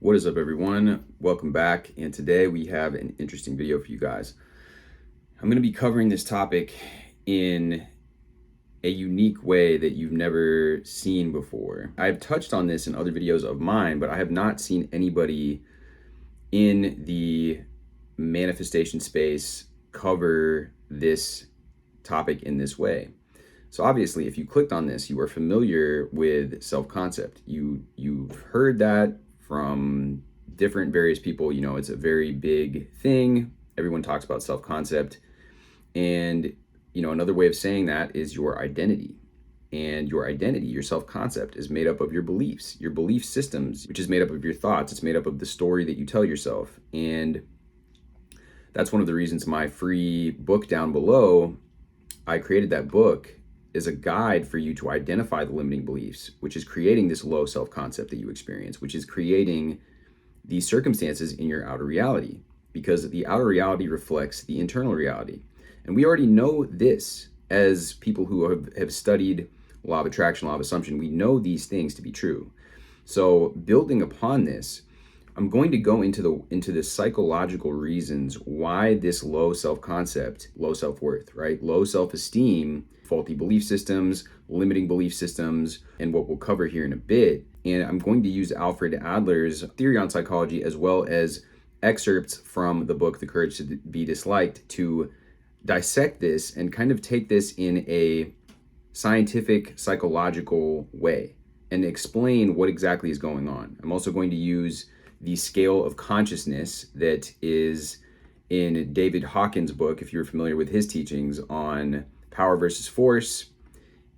What is up, everyone? Welcome back, and today we have an interesting video for you guys. I'm going to be covering this topic in a unique way that you've never seen before. I've touched on this in other videos of mine, but I have not seen anybody in the manifestation space cover this topic in this way. So obviously, if you clicked on this, you are familiar with self-concept. You've heard that from different various people. You know, it's a very big thing. Everyone talks about self-concept. And, you know, another way of saying that is your identity. And your identity, your self-concept, is made up of your beliefs, your belief systems, which is made up of your thoughts. It's made up of the story that you tell yourself. And that's one of the reasons my free book down below, I created that book is a guide for you to identify the limiting beliefs, which is creating this low self-concept that you experience, which is creating these circumstances in your outer reality, because the outer reality reflects the internal reality. And we already know this as people who have studied law of attraction, law of assumption. We know these things to be true. So building upon this, I'm going to go into the psychological reasons why this low self-concept, low self-worth, right? Low self-esteem, faulty belief systems, limiting belief systems, and what we'll cover here in a bit. And I'm going to use Alfred Adler's theory on psychology as well as excerpts from the book, The Courage to Be Disliked, to dissect this and kind of take this in a scientific, psychological way and explain what exactly is going on. I'm also going to use the scale of consciousness that is in David Hawkins' book, if you're familiar with his teachings on power versus force.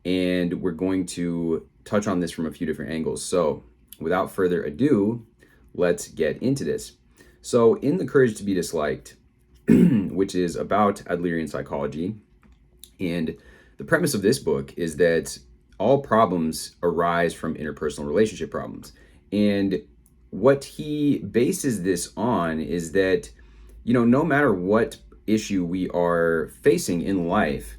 And we're going to touch on this from a few different angles. So without further ado, let's get into this. So in The Courage to Be Disliked, which is about Adlerian psychology, and the premise of this book is that all problems arise from interpersonal relationship problems. And what he bases this on is that, you know, no matter what issue we are facing in life,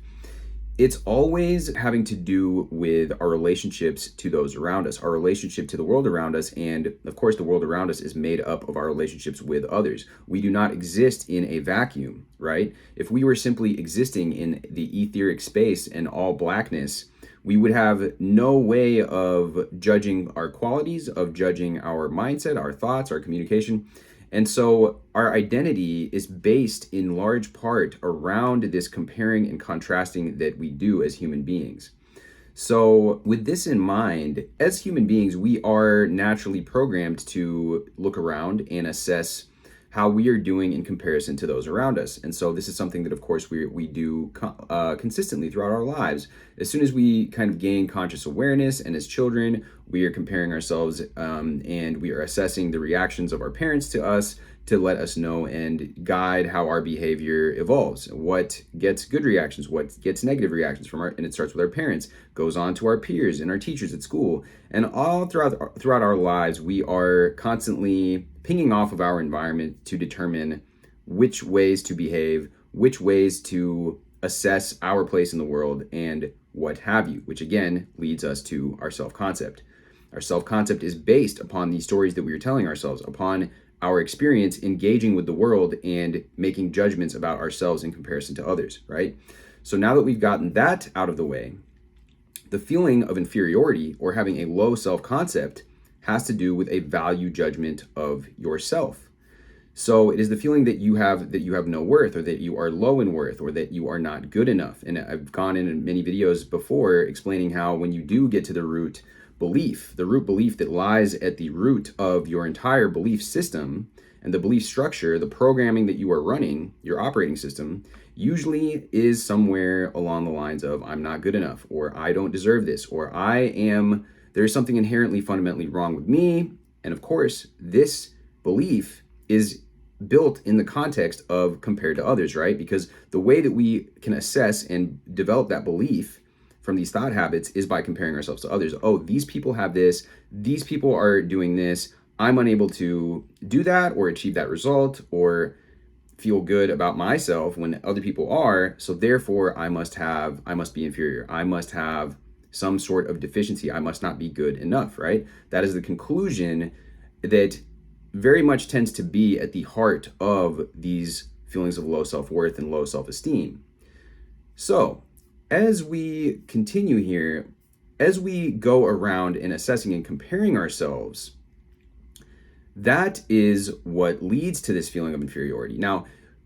it's always having to do with our relationships to those around us, our relationship to the world around us. And of course, the world around us is made up of our relationships with others. We do not exist in a vacuum, right? If we were simply existing in the etheric space and all blackness, we would have no way of judging our qualities, of judging our mindset, our thoughts, our communication. And so our identity is based in large part around this comparing and contrasting that we do as human beings. So with this in mind, as human beings, we are naturally programmed to look around and assess how we are doing in comparison to those around us. And so this is something that, of course, we do consistently throughout our lives. As soon as we kind of gain conscious awareness, and as children, we are comparing ourselves and we are assessing the reactions of our parents to us to let us know and guide how our behavior evolves. What gets good reactions, what gets negative reactions and it starts with our parents, goes on to our peers and our teachers at school. And all throughout our lives, we are constantly pinging off of our environment to determine which ways to behave, which ways to assess our place in the world, and what have you, which again leads us to our self-concept. Our self-concept is based upon the stories that we are telling ourselves, upon our experience engaging with the world and making judgments about ourselves in comparison to others, right? So now that we've gotten that out of the way, the feeling of inferiority or having a low self-concept has to do with a value judgment of yourself. So it is the feeling that you have no worth, or that you are low in worth, or that you are not good enough. And I've gone in many videos before explaining how when you do get to the root belief that lies at the root of your entire belief system and the belief structure, the programming that you are running, your operating system, usually is somewhere along the lines of I'm not good enough, or I don't deserve this, or there's something inherently fundamentally wrong with me. And of course, this belief is built in the context of compared to others, right? Because the way that we can assess and develop that belief from these thought habits is by comparing ourselves to others. Oh, these people have this, these people are doing this, I'm unable to do that or achieve that result or feel good about myself when other people are, so therefore I must be inferior. I must have some sort of deficiency. I must not be good enough, right? That is the conclusion that very much tends to be at the heart of these feelings of low self-worth and low self-esteem. So, as we continue here, as we go around and assessing and comparing ourselves, that is what leads to this feeling of inferiority. Now,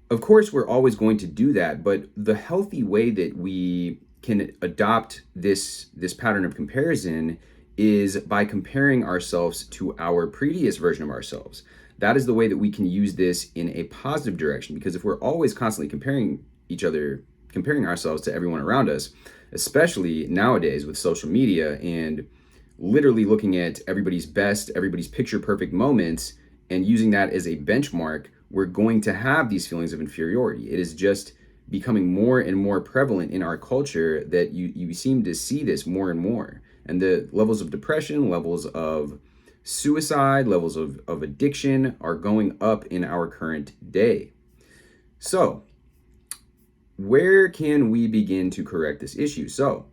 of course, we're always going to do that, but the healthy way that we can adopt this pattern of comparison is by comparing ourselves to our previous version of ourselves. That is the way that we can use this in a positive direction, because if we're always constantly comparing ourselves to everyone around us, especially nowadays with social media and literally looking at everybody's picture perfect moments and using that as a benchmark, we're going to have these feelings of inferiority. It is just becoming more and more prevalent in our culture that you seem to see this more and more. And the levels of depression, levels of suicide, levels of addiction are going up in our current day. So, where can we begin to correct this issue? So,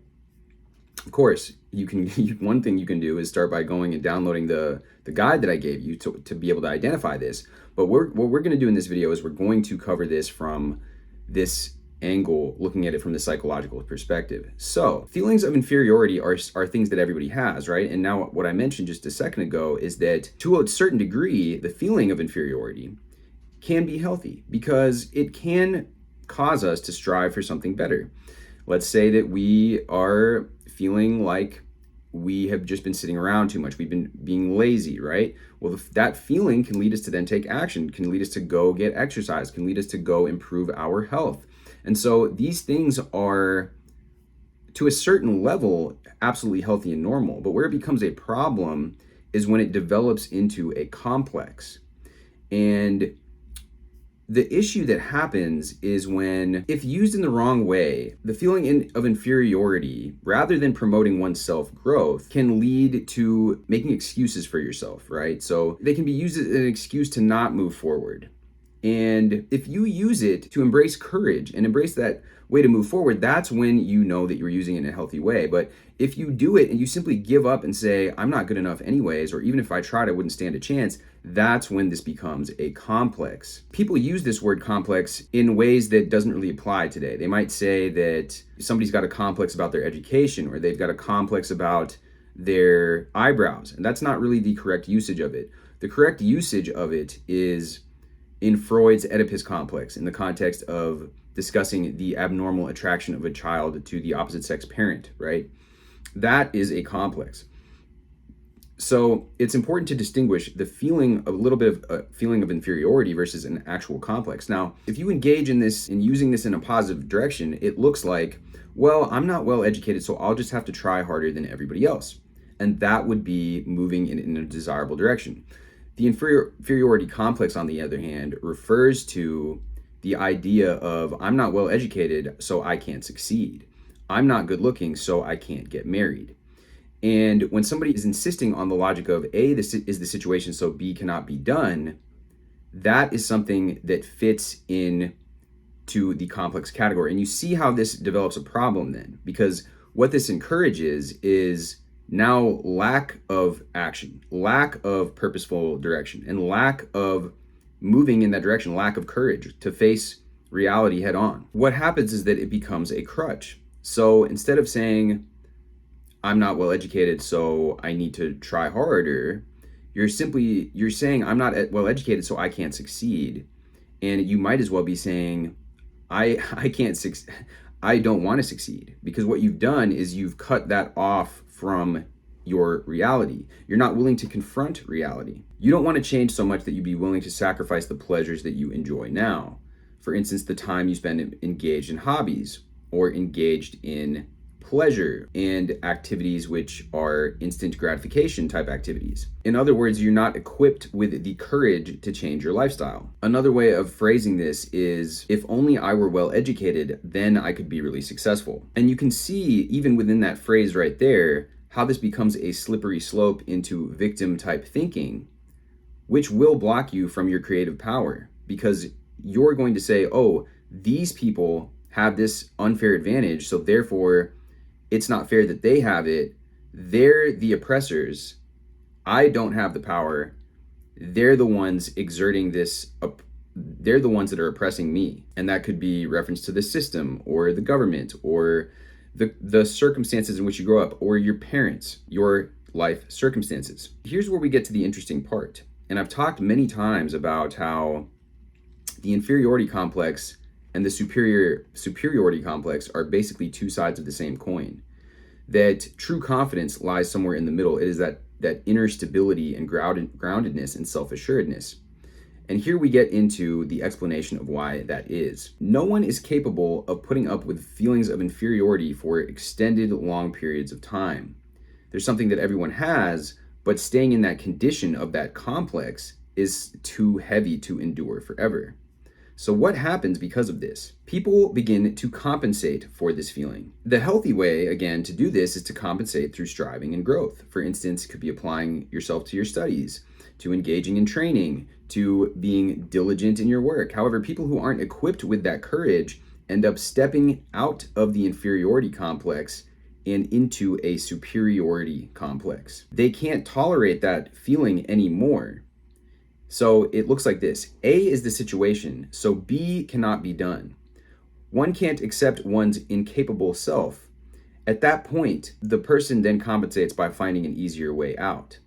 of course, one thing you can do is start by going and downloading the guide that I gave you to be able to identify this. But what we're going to do in this video is we're going to cover this from this angle, looking at it from the psychological perspective. So, feelings of inferiority are things that everybody has, right? And now what I mentioned just a second ago is that to a certain degree, the feeling of inferiority can be healthy because it can cause us to strive for something better. Let's say that we are feeling like we have just been sitting around too much. We've been being lazy, right? Well, that feeling can lead us to then take action, can lead us to go get exercise, can lead us to go improve our health. And so these things are, to a certain level, absolutely healthy and normal. But where it becomes a problem is when it develops into a complex. And the issue that happens is when, if used in the wrong way, the feeling of inferiority, rather than promoting one's self-growth, can lead to making excuses for yourself, right? So they can be used as an excuse to not move forward. And if you use it to embrace courage and embrace that way to move forward, that's when you know that you're using it in a healthy way. But if you do it and you simply give up and say, I'm not good enough anyways, or even if I tried, I wouldn't stand a chance, that's when this becomes a complex. People use this word complex in ways that doesn't really apply today. They might say that somebody's got a complex about their education, or they've got a complex about their eyebrows. And that's not really the correct usage of it. The correct usage of it is in Freud's Oedipus complex, in the context of discussing the abnormal attraction of a child to the opposite sex parent, right? That is a complex. So it's important to distinguish the feeling, a little bit of a feeling of inferiority versus an actual complex. Now, if you engage in this and using this in a positive direction, it looks like, well, I'm not well educated, so I'll just have to try harder than everybody else. And that would be moving in a desirable direction. The inferiority complex, on the other hand, refers to the idea of, I'm not well educated, so I can't succeed. I'm not good looking, so I can't get married. And when somebody is insisting on the logic of A, this is the situation, so B cannot be done, that is something that fits in to the complex category. And you see how this develops a problem then, because what this encourages is now lack of action, lack of purposeful direction, and lack of moving in that direction, lack of courage to face reality head on. What happens is that it becomes a crutch. So instead of saying, I'm not well educated, so I need to try harder, you're saying, I'm not well educated, so I can't succeed. And you might as well be saying, I don't want to succeed, because what you've done is you've cut that off from your reality. You're not willing to confront reality. You don't want to change so much that you'd be willing to sacrifice the pleasures that you enjoy now. For instance, the time you spend engaged in hobbies or engaged in pleasure and activities which are instant gratification type activities. In other words, you're not equipped with the courage to change your lifestyle. Another way of phrasing this is, if only I were well educated, then I could be really successful. And you can see, even within that phrase right there, how this becomes a slippery slope into victim type thinking, which will block you from your creative power, because you're going to say, oh, these people have this unfair advantage, so therefore it's not fair that they have it. They're the oppressors. I don't have the power. they're the ones exerting this, they're the ones that are oppressing me. And that could be reference to the system or the government or the circumstances in which you grow up or your parents, your life circumstances. Here's where we get to the interesting part. And I've talked many times about how the inferiority complex and the superiority complex are basically two sides of the same coin. That true confidence lies somewhere in the middle. It is that inner stability and groundedness and self-assuredness. And here we get into the explanation of why that is. No one is capable of putting up with feelings of inferiority for extended long periods of time. There's something that everyone has, but staying in that condition of that complex is too heavy to endure forever. So what happens because of this? People begin to compensate for this feeling. The healthy way, again, to do this is to compensate through striving and growth. For instance, it could be applying yourself to your studies, to engaging in training, to being diligent in your work. However, people who aren't equipped with that courage end up stepping out of the inferiority complex and into a superiority complex. They can't tolerate that feeling anymore. So it looks like this. A is the situation, so B cannot be done. One can't accept one's incapable self. At that point, the person then compensates by finding an easier way out.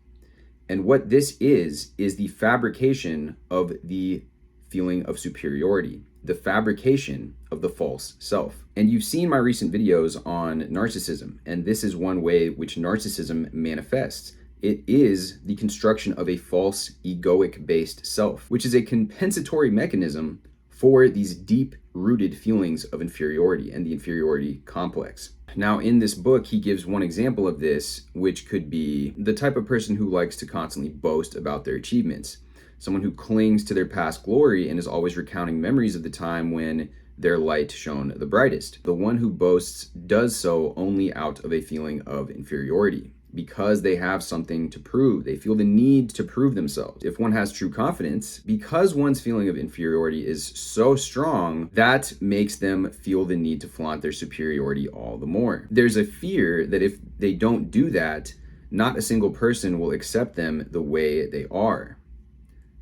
And what this is the fabrication of the feeling of superiority, the fabrication of the false self. And you've seen my recent videos on narcissism, and this is one way which narcissism manifests. It is the construction of a false egoic-based self, which is a compensatory mechanism for these deep-rooted feelings of inferiority and the inferiority complex. Now, in this book, he gives one example of this, which could be the type of person who likes to constantly boast about their achievements. Someone who clings to their past glory and is always recounting memories of the time when their light shone the brightest. The one who boasts does so only out of a feeling of inferiority, because they have something to prove. They feel the need to prove themselves. If one has true confidence, because one's feeling of inferiority is so strong, that makes them feel the need to flaunt their superiority all the more. There's a fear that if they don't do that, not a single person will accept them the way they are.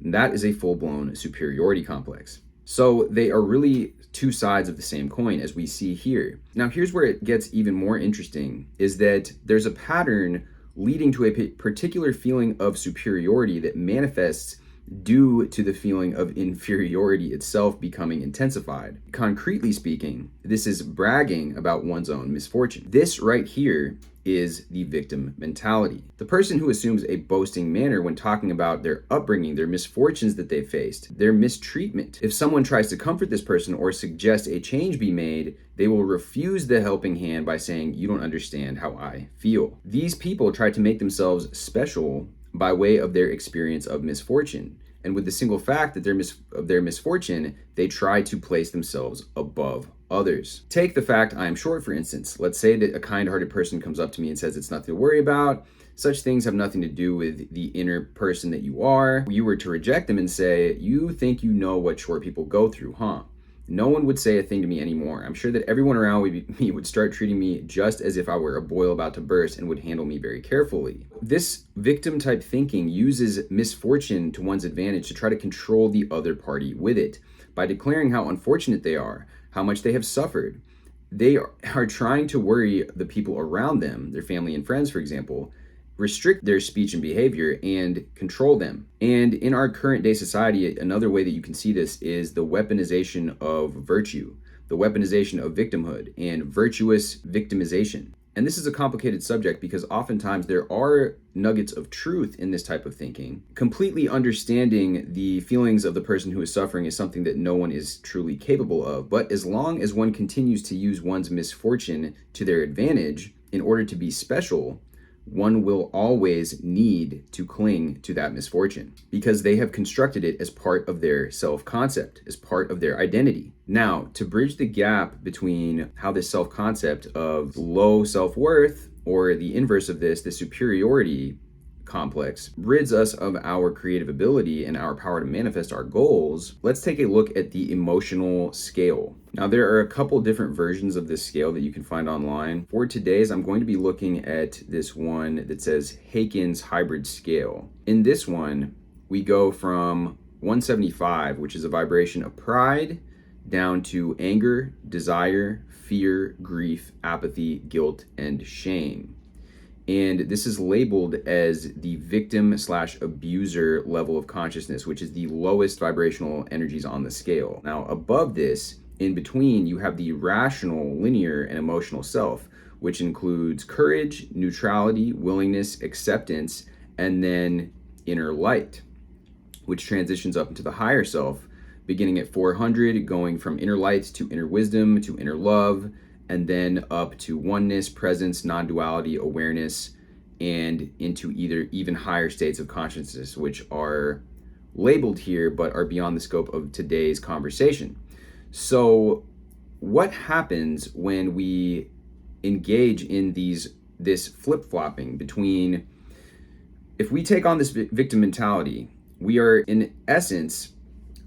And that is a full-blown superiority complex. So they are really two sides of the same coin, as we see here. Now, here's where it gets even more interesting, is that there's a pattern leading to a particular feeling of superiority that manifests due to the feeling of inferiority itself becoming intensified. Concretely speaking, this is bragging about one's own misfortune. This right here is the victim mentality. The person who assumes a boasting manner when talking about their upbringing, their misfortunes that they faced, their mistreatment. If someone tries to comfort this person or suggest a change be made, they will refuse the helping hand by saying, "You don't understand how I feel." These people try to make themselves special by way of their experience of misfortune. And with the single fact that of their misfortune, they try to place themselves above others. Take the fact I am short, for instance. Let's say that a kind-hearted person comes up to me and says it's nothing to worry about. Such things have nothing to do with the inner person that you are. You were to reject them and say, "You think you know what short people go through, huh?" No one would say a thing to me anymore. I'm sure that everyone around me would start treating me just as if I were a boil about to burst and would handle me very carefully. This victim type thinking uses misfortune to one's advantage to try to control the other party with it by declaring how unfortunate they are, how much they have suffered. They are trying to worry the people around them, their family and friends, for example, restrict their speech and behavior and control them. And in our current day society, another way that you can see this is the weaponization of virtue, the weaponization of victimhood and virtuous victimization. And this is a complicated subject because oftentimes there are nuggets of truth in this type of thinking. Completely understanding the feelings of the person who is suffering is something that no one is truly capable of. But as long as one continues to use one's misfortune to their advantage in order to be special, one will always need to cling to that misfortune because they have constructed it as part of their self-concept, as part of their identity. Now, to bridge the gap between how this self-concept of low self-worth, or the inverse of this, the superiority complex, rids us of our creative ability and our power to manifest our goals, let's take a look at the emotional scale. Now, there are a couple different versions of this scale that you can find online. For today's, I'm going to be looking at this one that says Haken's hybrid scale. In this one, we go from 175, which is a vibration of pride, down to anger, desire, fear, grief, apathy, guilt, and shame. And this is labeled as the victim slash abuser level of consciousness, which is the lowest vibrational energies on the scale. Now, above this, in between, you have the rational, linear, and emotional self, which includes courage, neutrality, willingness, acceptance, and then inner light, which transitions up into the higher self, beginning at 400, going from inner light to inner wisdom to inner love, and then up to oneness, presence, non-duality, awareness, and into either even higher states of consciousness, which are labeled here but are beyond the scope of today's conversation. So what happens when we engage in this flip-flopping between, if we take on this victim mentality, we are in essence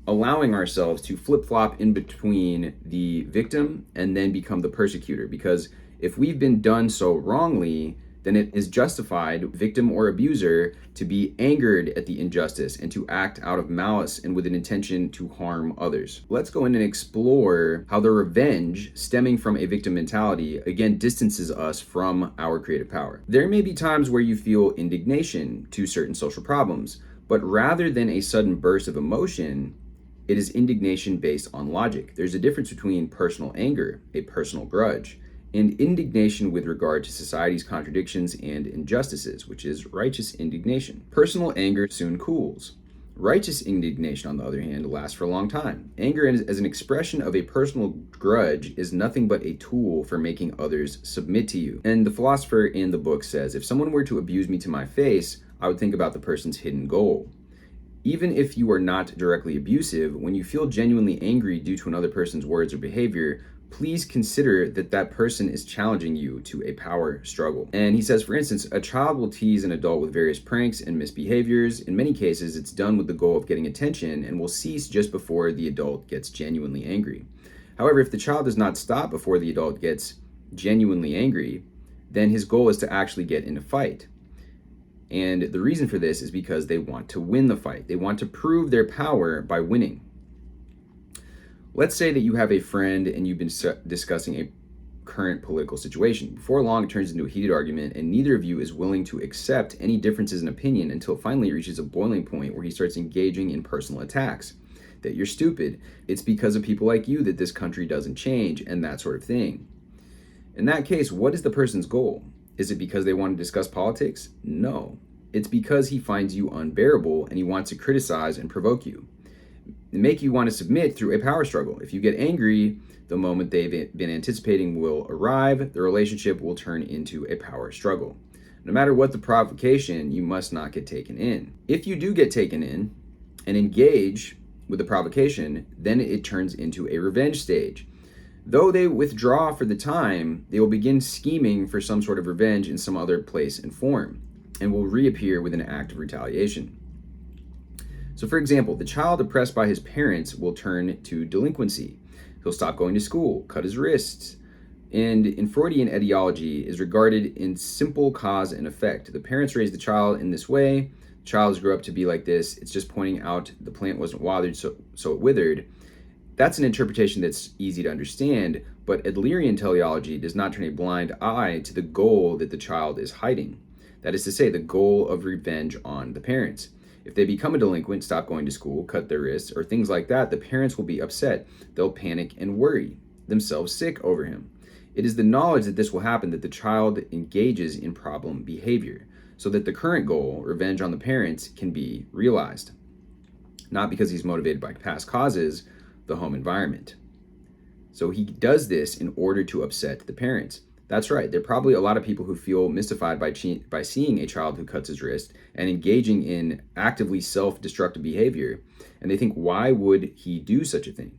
allowing ourselves to flip-flop in between the victim and then become the persecutor. Because if we've been done so wrongly, then it is justified, victim or abuser, to be angered at the injustice and to act out of malice and with an intention to harm others. Let's go in and explore how the revenge stemming from a victim mentality, again, distances us from our creative power. There may be times where you feel indignation to certain social problems, but rather than a sudden burst of emotion, it is indignation based on logic. There's a difference between personal anger, a personal grudge, and indignation with regard to society's contradictions and injustices, which is righteous indignation. Personal anger soon cools. Righteous indignation, on the other hand, lasts for a long time. Anger as an expression of a personal grudge is nothing but a tool for making others submit to you. And the philosopher in the book says, if someone were to abuse me to my face, I would think about the person's hidden goal. Even if you are not directly abusive, when you feel genuinely angry due to another person's words or behavior, please consider that that person is challenging you to a power struggle. And he says, for instance, a child will tease an adult with various pranks and misbehaviors. In many cases, it's done with the goal of getting attention and will cease just before the adult gets genuinely angry. However, if the child does not stop before the adult gets genuinely angry, then his goal is to actually get in a fight. And the reason for this is because they want to win the fight. They want to prove their power by winning. Let's say that you have a friend and you've been discussing a current political situation. Before long, it turns into a heated argument, and neither of you is willing to accept any differences in opinion until finally it reaches a boiling point where he starts engaging in personal attacks. That you're stupid. It's because of people like you that this country doesn't change, and that sort of thing. In that case, what is the person's goal? Is it because they want to discuss politics? No. It's because he finds you unbearable and he wants to criticize and provoke you. And make you want to submit through a power struggle. If you get angry, the moment they've been anticipating will arrive, the relationship will turn into a power struggle. No matter what the provocation, you must not get taken in. If you do get taken in and engage with the provocation, then it turns into a revenge stage. Though they withdraw for the time, they will begin scheming for some sort of revenge in some other place and form, and will reappear with an act of retaliation. So for example, the child oppressed by his parents will turn to delinquency. He'll stop going to school, cut his wrists. And in Freudian ideology is regarded in simple cause and effect. The parents raised the child in this way, the child grew up to be like this. It's just pointing out the plant wasn't watered, so it withered. That's an interpretation that's easy to understand, but Adlerian teleology does not turn a blind eye to the goal that the child is hiding. That is to say, the goal of revenge on the parents. If they become a delinquent, stop going to school, cut their wrists, or things like that, the parents will be upset. They'll panic and worry themselves sick over him. It is the knowledge that this will happen that the child engages in problem behavior, so that the current goal, revenge on the parents, can be realized. Not because he's motivated by past causes, the home environment. So he does this in order to upset the parents. That's right. There are probably a lot of people who feel mystified by seeing a child who cuts his wrist and engaging in actively self-destructive behavior. And they think, why would he do such a thing?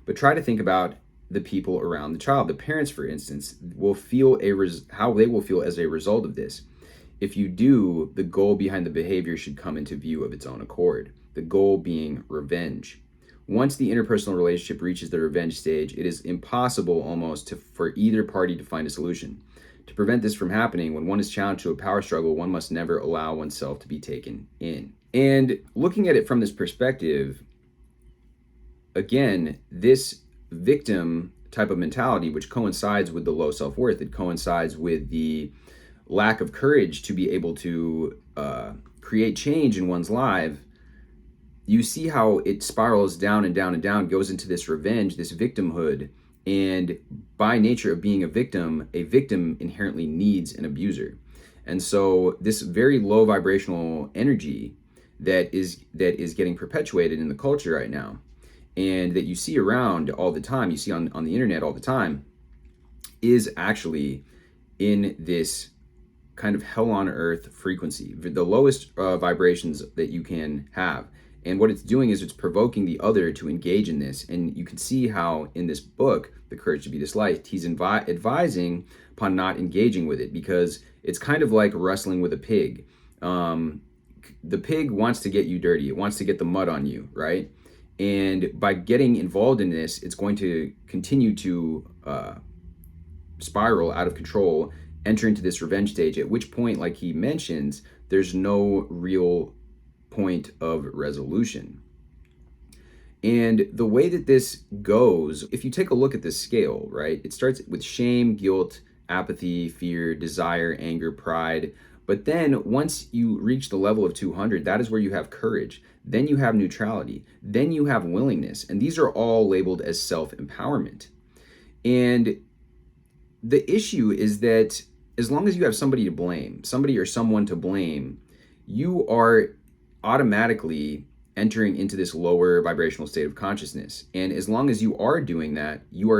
But try to think about the people around the child. The parents, for instance, will feel how they will feel as a result of this. If you do, the goal behind the behavior should come into view of its own accord. The goal being revenge. Once the interpersonal relationship reaches the revenge stage, it is impossible almost for either party to find a solution. To prevent this from happening, when one is challenged to a power struggle, one must never allow oneself to be taken in. And looking at it from this perspective, again, this victim type of mentality, which coincides with the low self-worth, it coincides with the lack of courage to be able to create change in one's life. You see how it spirals down and down and down, goes into this revenge, this victimhood. And by nature of being a victim inherently needs an abuser. And so this very low vibrational energy that is getting perpetuated in the culture right now, and that you see around all the time, you see on the internet all the time, is actually in this kind of hell on earth frequency, the lowest vibrations that you can have. And what it's doing is it's provoking the other to engage in this. And you can see how in this book, The Courage to Be Disliked, he's advising upon not engaging with it, because it's kind of like wrestling with a pig. The pig wants to get you dirty. It wants to get the mud on you, right? And by getting involved in this, it's going to continue to spiral out of control, enter into this revenge stage, at which point, like he mentions, there's no real point of resolution. And the way that this goes, if you take a look at this scale, right, it starts with shame, guilt, apathy, fear, desire, anger, pride. But then once you reach the level of 200, that is where you have courage. Then you have neutrality. Then you have willingness. And these are all labeled as self-empowerment. And the issue is that as long as you have somebody to blame, somebody or someone to blame, you are automatically entering into this lower vibrational state of consciousness. And as long as you are doing that, you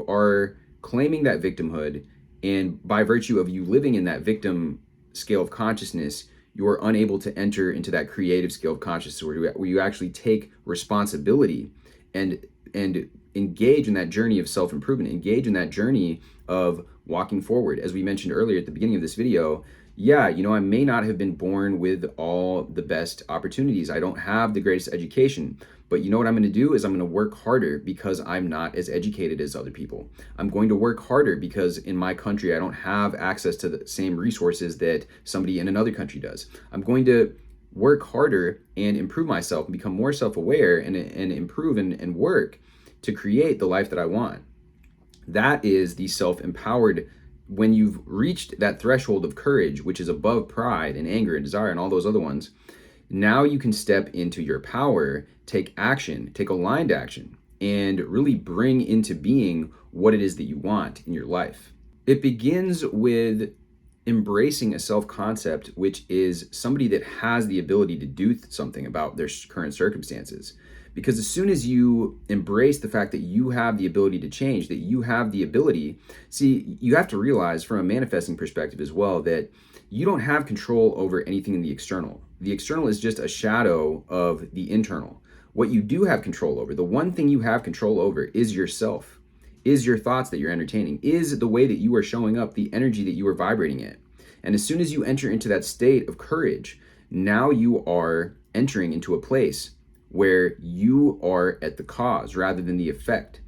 are claiming that victimhood, and by virtue of you living in that victim scale of consciousness, you are unable to enter into that creative scale of consciousness where you actually take responsibility and engage in that journey of self-improvement, engage in that journey of walking forward. As we mentioned earlier at the beginning of this video, yeah, I may not have been born with all the best opportunities. I don't have the greatest education, but you know what I'm going to do is I'm going to work harder because I'm not as educated as other people. I'm going to work harder because in my country, I don't have access to the same resources that somebody in another country does. I'm going to work harder and improve myself and become more self-aware and improve and work to create the life that I want. That is the self-empowered. When you've reached that threshold of courage, which is above pride and anger and desire and all those other ones, now you can step into your power, take action, take aligned action, and really bring into being what it is that you want in your life. It begins with embracing a self-concept, which is somebody that has the ability to do something about their current circumstances. Because as soon as you embrace the fact that you have the ability to change, that you have the ability, see, you have to realize from a manifesting perspective as well that you don't have control over anything in the external. The external is just a shadow of the internal. What you do have control over, the one thing you have control over, is yourself, is your thoughts that you're entertaining, is the way that you are showing up, the energy that you are vibrating at. And as soon as you enter into that state of courage, now you are entering into a place where you are at the cause rather than the effect.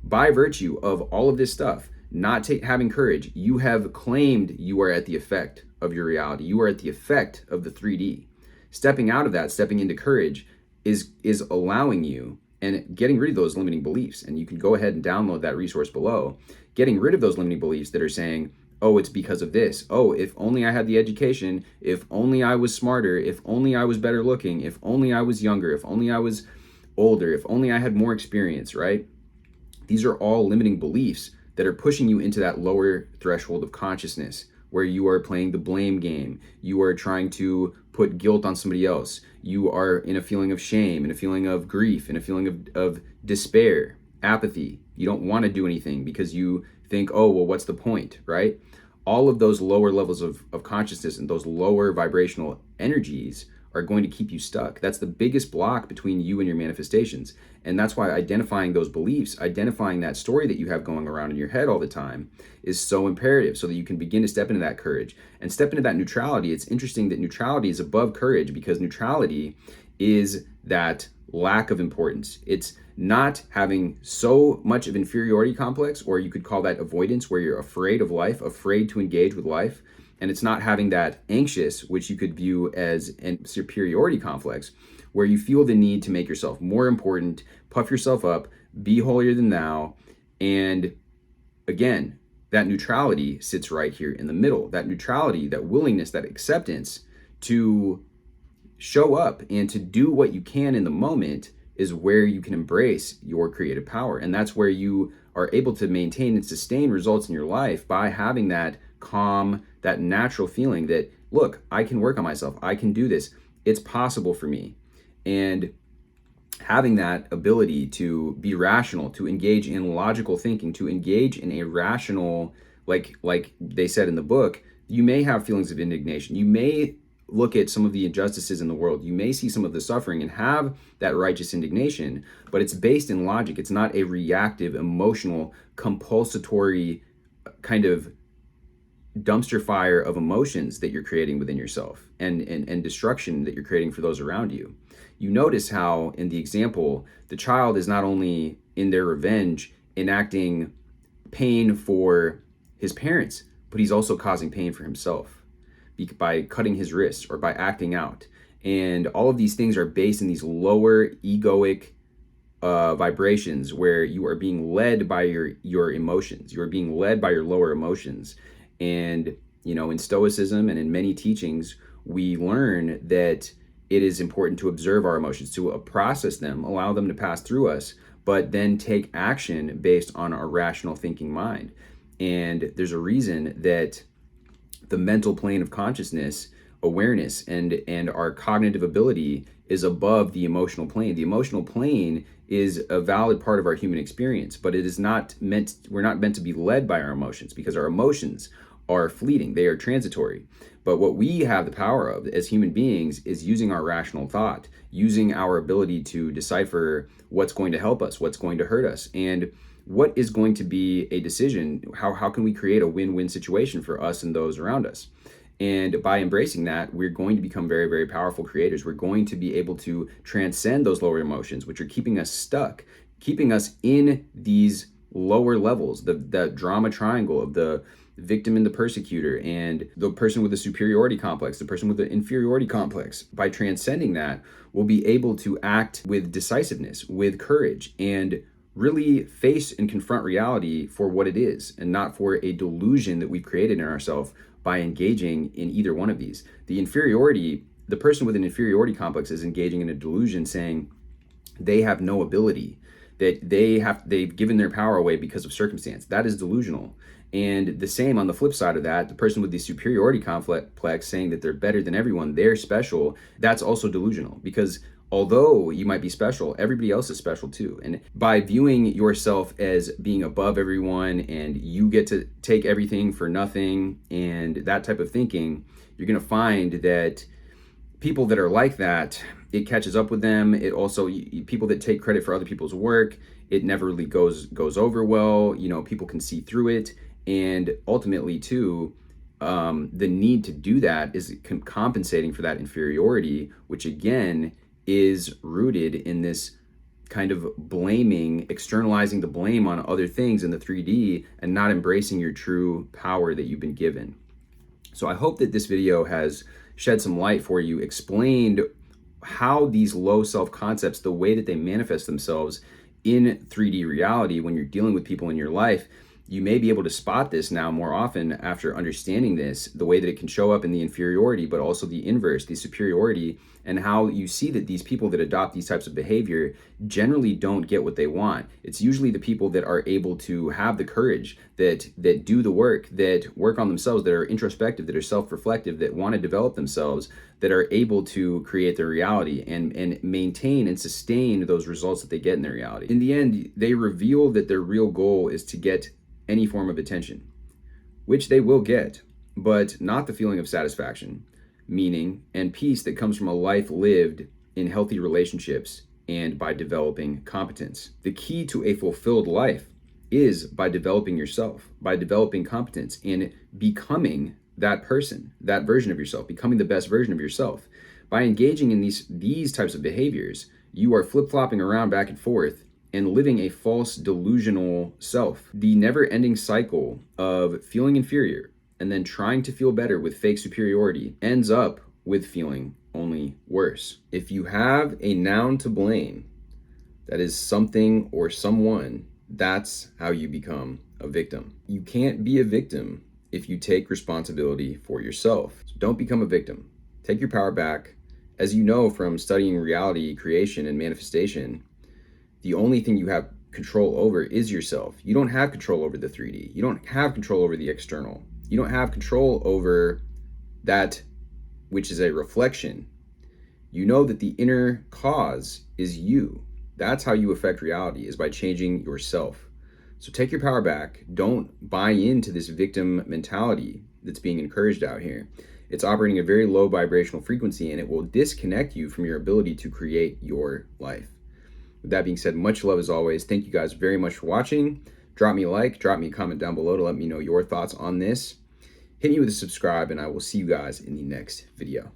By virtue of all of this stuff, not having courage, you have claimed you are at the effect of your reality. You are at the effect of the 3D. Stepping out of that, stepping into courage is allowing you and getting rid of those limiting beliefs. And you can go ahead and download that resource below. Getting rid of those limiting beliefs that are saying, oh, it's because of this. Oh, if only I had the education, if only I was smarter, if only I was better looking, if only I was younger, if only I was older, if only I had more experience, right? These are all limiting beliefs that are pushing you into that lower threshold of consciousness where you are playing the blame game. You are trying to put guilt on somebody else. You are in a feeling of shame, in a feeling of grief, in a feeling of despair, apathy. You don't want to do anything because you think, oh, well, what's the point, right? All of those lower levels of consciousness and those lower vibrational energies are going to keep you stuck. That's the biggest block between you and your manifestations. And that's why identifying those beliefs, identifying that story that you have going around in your head all the time is so imperative, so that you can begin to step into that courage and step into that neutrality. It's interesting that neutrality is above courage, because neutrality is that lack of importance. It's not having so much of inferiority complex, or you could call that avoidance, where you're afraid of life, afraid to engage with life. And it's not having that anxious, which you could view as a superiority complex, where you feel the need to make yourself more important, puff yourself up, be holier than thou. And again, that neutrality sits right here in the middle. That neutrality, that willingness, that acceptance to show up and to do what you can in the moment is where you can embrace your creative power. And that's where you are able to maintain and sustain results in your life by having that calm, that natural feeling that, look, I can work on myself. I can do this. It's possible for me. And having that ability to be rational, to engage in logical thinking, to engage in a rational, like they said in the book, you may have feelings of indignation. You may look at some of the injustices in the world. You may see some of the suffering and have that righteous indignation, but it's based in logic. It's not a reactive, emotional, compulsory kind of dumpster fire of emotions that you're creating within yourself and destruction that you're creating for those around you. You notice how in the example, the child is not only in their revenge enacting pain for his parents, but he's also causing pain for himself by cutting his wrists or by acting out. And all of these things are based in these lower egoic vibrations where you are being led by your emotions. You are being led by your lower emotions. And, in Stoicism and in many teachings, we learn that it is important to observe our emotions, to process them, allow them to pass through us, but then take action based on our rational thinking mind. And there's a reason that the mental plane of consciousness, awareness, and our cognitive ability is above the emotional plane. The emotional plane is a valid part of our human experience, but it is not meant, we're not meant to be led by our emotions, because our emotions are fleeting, they are transitory. But what we have the power of as human beings is using our rational thought, using our ability to decipher what's going to help us, what's going to hurt us, and what is going to be a decision. How can we create a win-win situation for us and those around us? And by embracing that, we're going to become very, very powerful creators. We're going to be able to transcend those lower emotions, which are keeping us stuck, keeping us in these lower levels, the drama triangle of the victim and the persecutor, and the person with the superiority complex, the person with the inferiority complex. By transcending that, we'll be able to act with decisiveness, with courage, and really face and confront reality for what it is, and not for a delusion that we've created in ourselves by engaging in either one of these. The person with an inferiority complex is engaging in a delusion, saying they have no ability, that they've given their power away because of circumstance. That is delusional. And the same on the flip side of that, the person with the superiority complex saying that they're better than everyone, they're special, that's also delusional, because although you might be special, everybody else is special too. And by viewing yourself as being above everyone and you get to take everything for nothing and that type of thinking, you're going to find that people that are like that, it catches up with them. It also, people that take credit for other people's work, it never really goes over well. People can see through it. And ultimately too, the need to do that is compensating for that inferiority, which again is rooted in this kind of blaming, externalizing the blame on other things in the 3D and not embracing your true power that you've been given. So I hope that this video has shed some light for you, explained how these low self-concepts, the way that they manifest themselves in 3D reality when you're dealing with people in your life. You may be able to spot this now more often after understanding this, the way that it can show up in the inferiority, but also the inverse, the superiority, and how you see that these people that adopt these types of behavior generally don't get what they want. It's usually the people that are able to have the courage, that do the work, that work on themselves, that are introspective, that are self-reflective, that want to develop themselves, that are able to create their reality and maintain and sustain those results that they get in their reality. In the end, they reveal that their real goal is to get any form of attention, which they will get, but not the feeling of satisfaction, meaning, and peace that comes from a life lived in healthy relationships and by developing competence. The key to a fulfilled life is by developing yourself, by developing competence and becoming that person, that version of yourself, becoming the best version of yourself. By engaging in these types of behaviors, you are flip-flopping around back and forth and living a false delusional self. The never-ending cycle of feeling inferior and then trying to feel better with fake superiority ends up with feeling only worse. If you have a noun to blame, that is something or someone, that's how you become a victim. You can't be a victim if you take responsibility for yourself. So don't become a victim. Take your power back. As you know from studying reality, creation, and manifestation, the only thing you have control over is yourself. You don't have control over the 3D. You don't have control over the external. You don't have control over that which is a reflection. You know that the inner cause is you. That's how you affect reality, is by changing yourself. So take your power back. Don't buy into this victim mentality that's being encouraged out here. It's operating a very low vibrational frequency, and it will disconnect you from your ability to create your life. With that being said, much love as always. Thank you guys very much for watching. Drop me a like, drop me a comment down below to let me know your thoughts on this. Hit me with a subscribe, and I will see you guys in the next video.